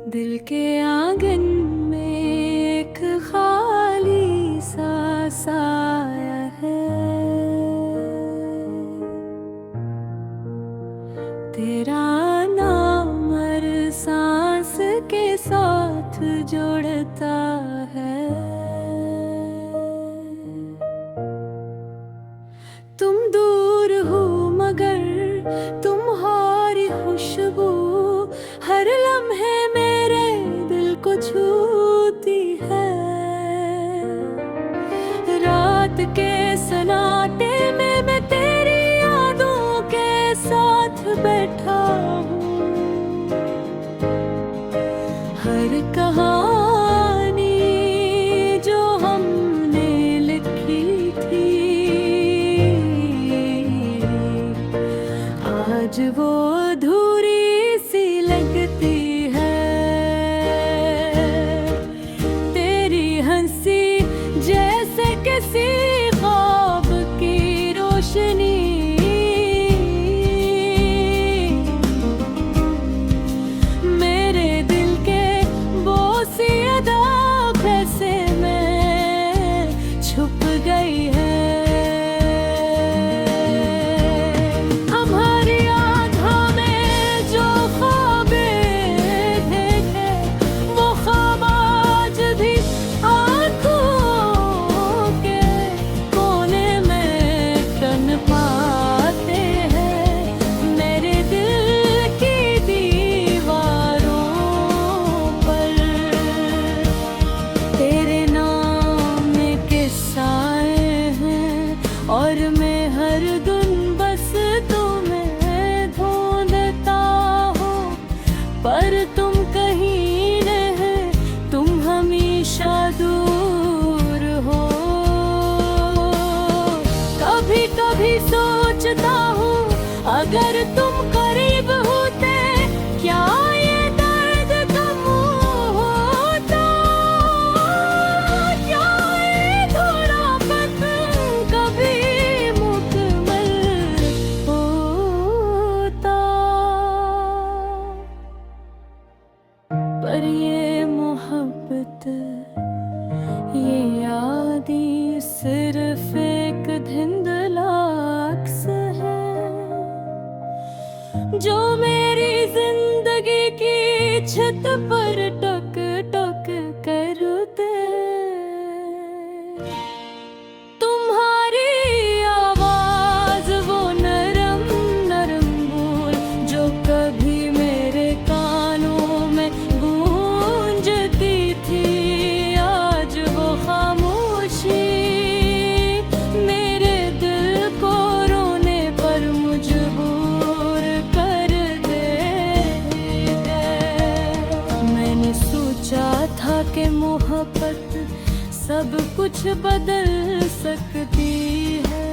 दिल के आंगन में एक खाली सा साया है। तेरा नाम हर सांस के साथ जोड़ता है। तुम दूर हो मगर तुम्हारी खुशबू हर लम्हे मेरे दिल को छूती है। रात के सन्नाटे में मैं तेरी यादों के साथ बैठा हूँ। हर कहानी जो हमने लिखी थी आज वो अधूरी सी लगती है। तेरी हंसी जैसे किसी ख्वाब की रोशनी। मेरे दिल के बोसी अदा कैसे में छुप गई है। और मैं हर दिन बस तुम्हें ढूंढता हूँ, पर तुम कहीं नहीं, तुम हमेशा दूर हो। कभी कभी सोचता हूँ अगर तुम करीब होते क्या ये दर्द कम होता। क्या ये थोड़ापन कभी मुकम्मल होता। पर ये मोहब्बत ये यादें सिर्फ एक धुंधला अक्स है जो मेरी जिंदगी की छत पर टक टक करते। तुम्हारी आवाज वो नरम नरम बोल जो कभी मेरे कानों में गूंजती थी आज वो खामोशी मेरे दिल को रोने पर मजबूर कर देती है। मैंने सोचा था कि मोहब्बत सब कुछ बदल सकती है,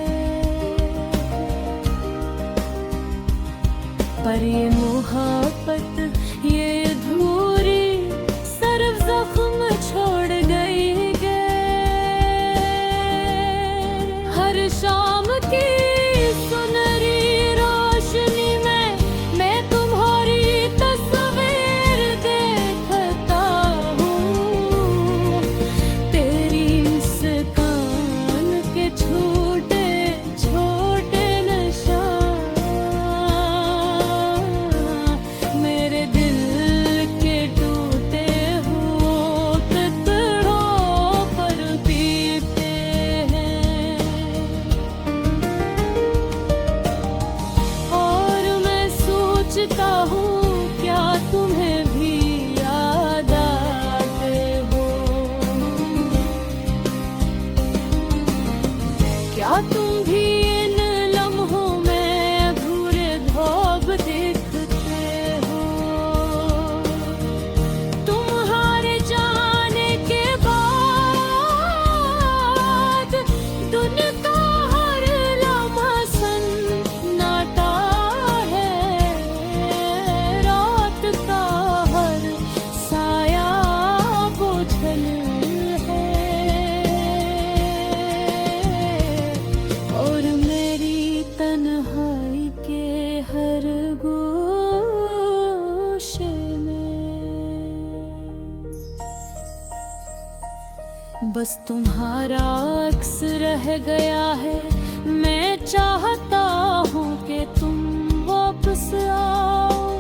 पर ये मोहब्बत ये अधूरी सिर्फ जख्म छोड़ गई है। हर शाम की सुनहरी रोशनी में मैं तुम्हारी तस्वीर देखता हूँ। तेरी मुस्कान के छोटे छोटे निशान मेरे दिल के टूटे हुए टुकड़ों पर पीते हैं। और मैं सोचता हूँ क्या तुम्हें भी याद आते हो। क्या तुम भी इन लम्हों में अधूरे ख्वाब देखते हो। तुम्हारे जाने के बाद दुनिया का हर लम्हा सन्नाटा है। रात का हर साया बोझल है। बस तुम्हारा अक्स रह गया है। मैं चाहता हूँ कि तुम वापस आओ,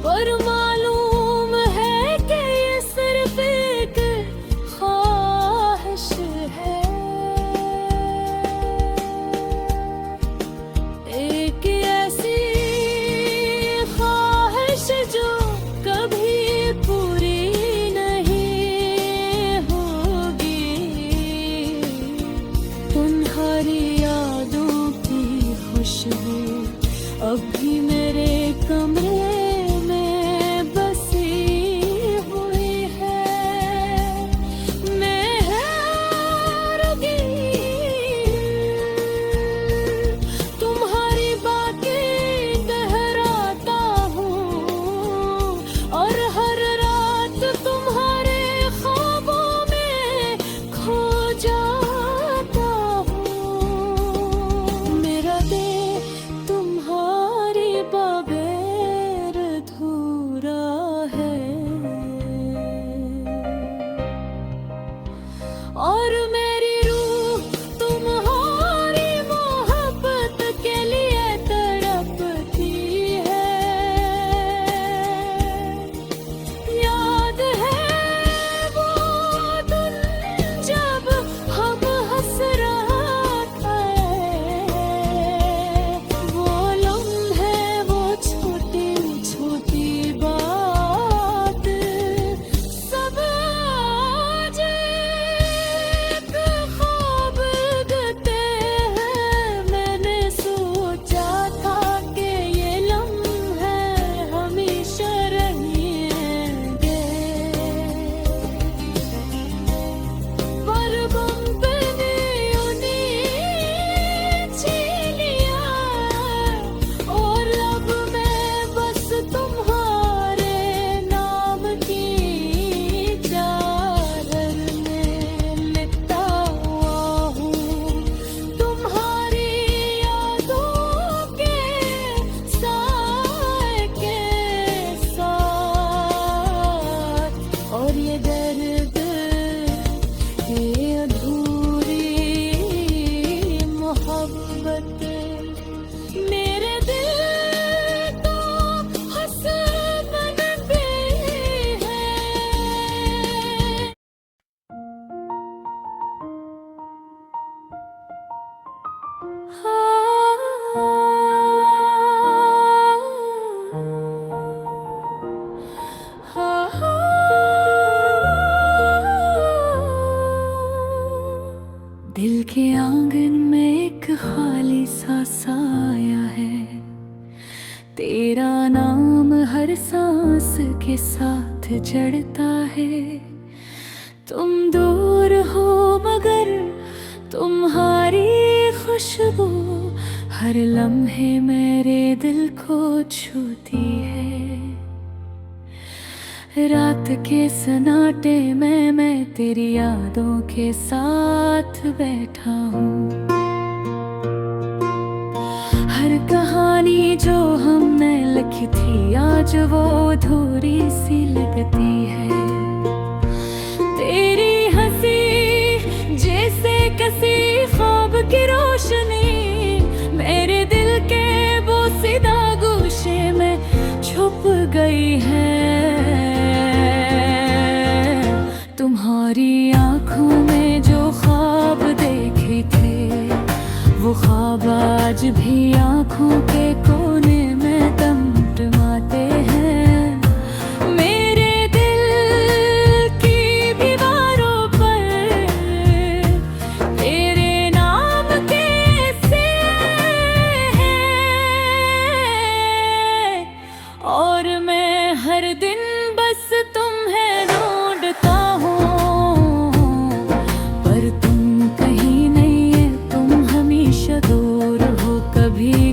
पर मालूम है कि ये सिर्फ एक ख्वाहिश है, एक ऐसी ख्वाहिश जो कभी पूरी नहीं होगी। तुम्हारी यादों की खुशबू अब भी मेरे कमरे में बसी हुई है। मैं हारूंगी तुम्हारी बातें दोहराता हूँ, और हर रात तुम्हारे ख्वाबों में खो जाता हूँ। मेरा दिल तुम्हारी बगैर अधूरा है, और मेरी रूह तुम्हारी मोहब्बत के लिए तड़पती है। याद है वो दिन जब हम हंस रहा था, वो लम्हे, वो छोटी छोटी बात सब आज एक ख्वाब दिखते हैं। मैंने सोचा था कि ये लम्हे हमेशा रहेंगे, पर कंपनियों ने छीन लिया, और अब मैं बस तुम्हारे नाम की चादर में लिपटा हुआ हूँ। तुम्हारी यादों के साए के साथ, और ये दर्द, ये अधूरी मोहब्बत मेरे दिल को हसन पे है। दिल के आंगन में एक खाली सा साया है, तेरा नाम हर सांस के साथ जड़ता है। तुम दूर हो मगर तुम्हारी खुशबू हर लम्हे मेरे दिल को छूती है। रात के सन्नाटे में मैं तेरी यादों के साथ बैठा हूँ। हर कहानी जो हमने लिखी थी आज वो अधूरी सी लगती है। तेरी हंसी जैसे किसी ख्वाब की रोशनी मेरे दिल के बोसीदा गोशे में छुप गई है। तुम्हारी आँखों में जो ख्वाब देखे थे वो ख्वाब आज भी आँखों के कोने में टमटमाते हैं। मेरे दिल की दीवारों पर तेरे नाम कैसे हैं, और मैं हर दिन बस तुम्हें ढूंढता हूँ, पर तुम कहीं नहीं है, तुम हमेशा दूर हो, कभी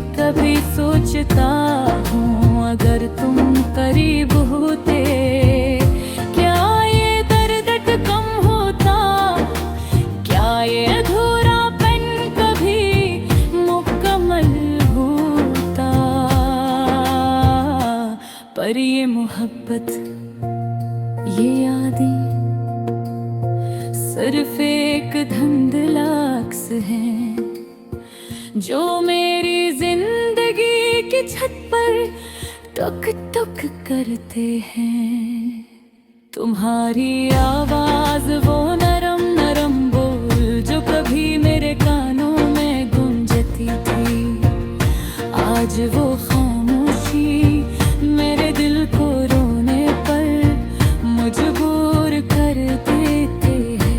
सिर्फ एक धुंधलाक्स है जो मेरी जिंदगी की छत पर टुक टुक करते हैं। तुम्हारी आवाज वो नरम नरम बोल जो कभी मेरे कानों में गूंजती थी, आज वो खामोशी मेरे दिल को रोने पर मजबूर कर देते हैं।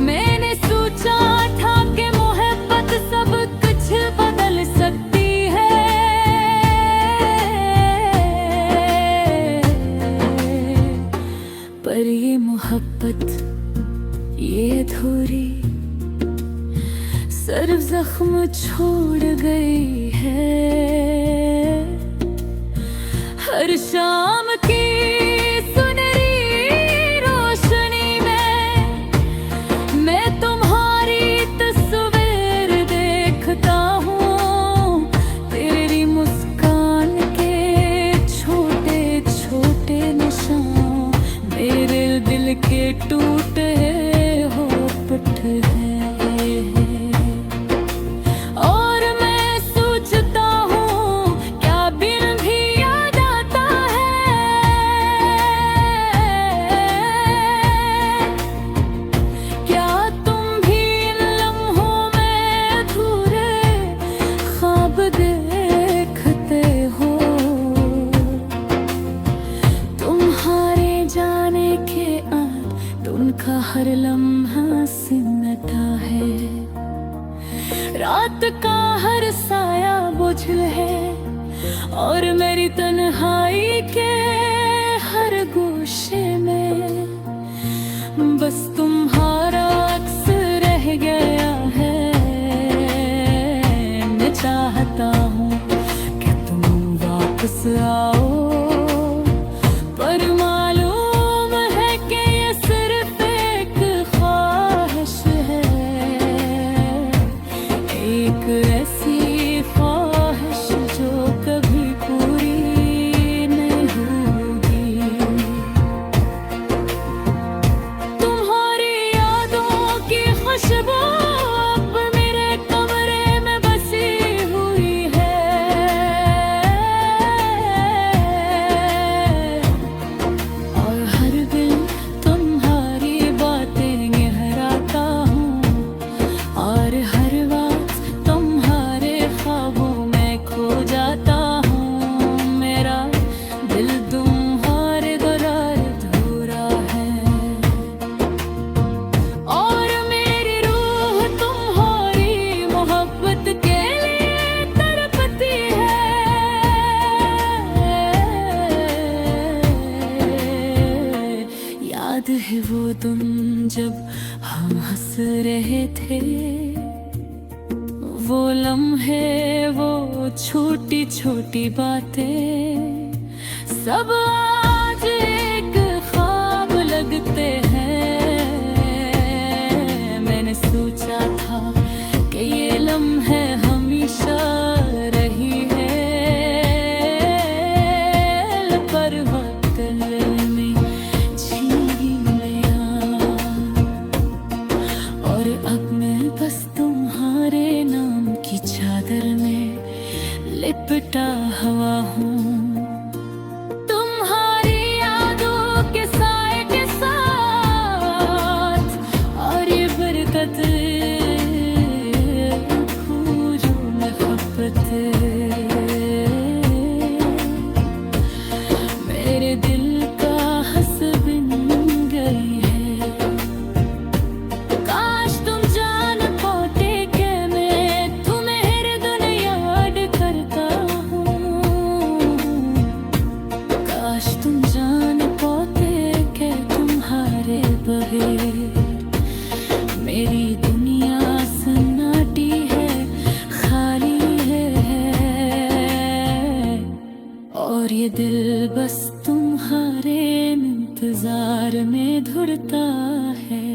मैंने सोचा था कि मोहब्बत सब कुछ बदल सकती है, पर ये मोहब्बत ये अधूरी सिर्फ जख्म छोड़ गई है। हर शाम की सुनहरी रोशनी में मैं तुम्हारी तस्वीर देखता हूँ, तेरी मुस्कान के छोटे छोटे निशान मेरे दिल के टूटे होठ हैं। और मैं सोचता हूँ क्या बिन भी याद आता है, क्या तुम भी इन लम्हों में अधूरे ख्वाब देखते हो। तुम्हारे जाने के बाद उनका हर लम्हा सिमटा है, रात का हर साया बोझल है और मेरी तन्हाई के हर गोशे में बस तुम्हारा अक्स रह गया है। मैं चाहता हूँ कि तुम वापस आओ, पर मालूम है कि ये सिर्फ एक ख्वाहिश है, एक ऐसी ख्वाहिश जो कभी पूरी नहीं होगी। तुम्हारी यादों की खुशबू अब मेरे कमरे में बसी हुई है, और हर दिन तुम्हारी बातें गहराता हूँ, और हर बात तुम्हारे ख्वाबों में खो जाता हूँ। मेरा दिल तुम्हारे बगैर अधूरा है, और मेरी रूह तुम्हारी मोहब्बत के लिए तड़पती है। याद है वो दिन जब हम हंस रहे थे, वो लम्हे वो छोटी छोटी बातें सब आज एक ख्वाब लगते हैं। मैंने सोचा था कि ये लम्हे हमेशा रही है, पर वक्त में छीन लिया, और अब मैं बस तुम्हारे नाम की चादर में लिपटा हुआ हूँ। तुम्हारी यादों के साए के साथ, और ये बरकत फूलों में खपत मेरे दिल का हंस बिन गई है। काश तुम जान पाते कि मैं तुम्हें हर दिन याद करता हूँ, काश तुम जान पाते कि तुम्हारे बगैर मेरी दुनिया सन्नाटी है, खाली है, और ये दिल बस तुम्हारे इंतजार में धुरता है।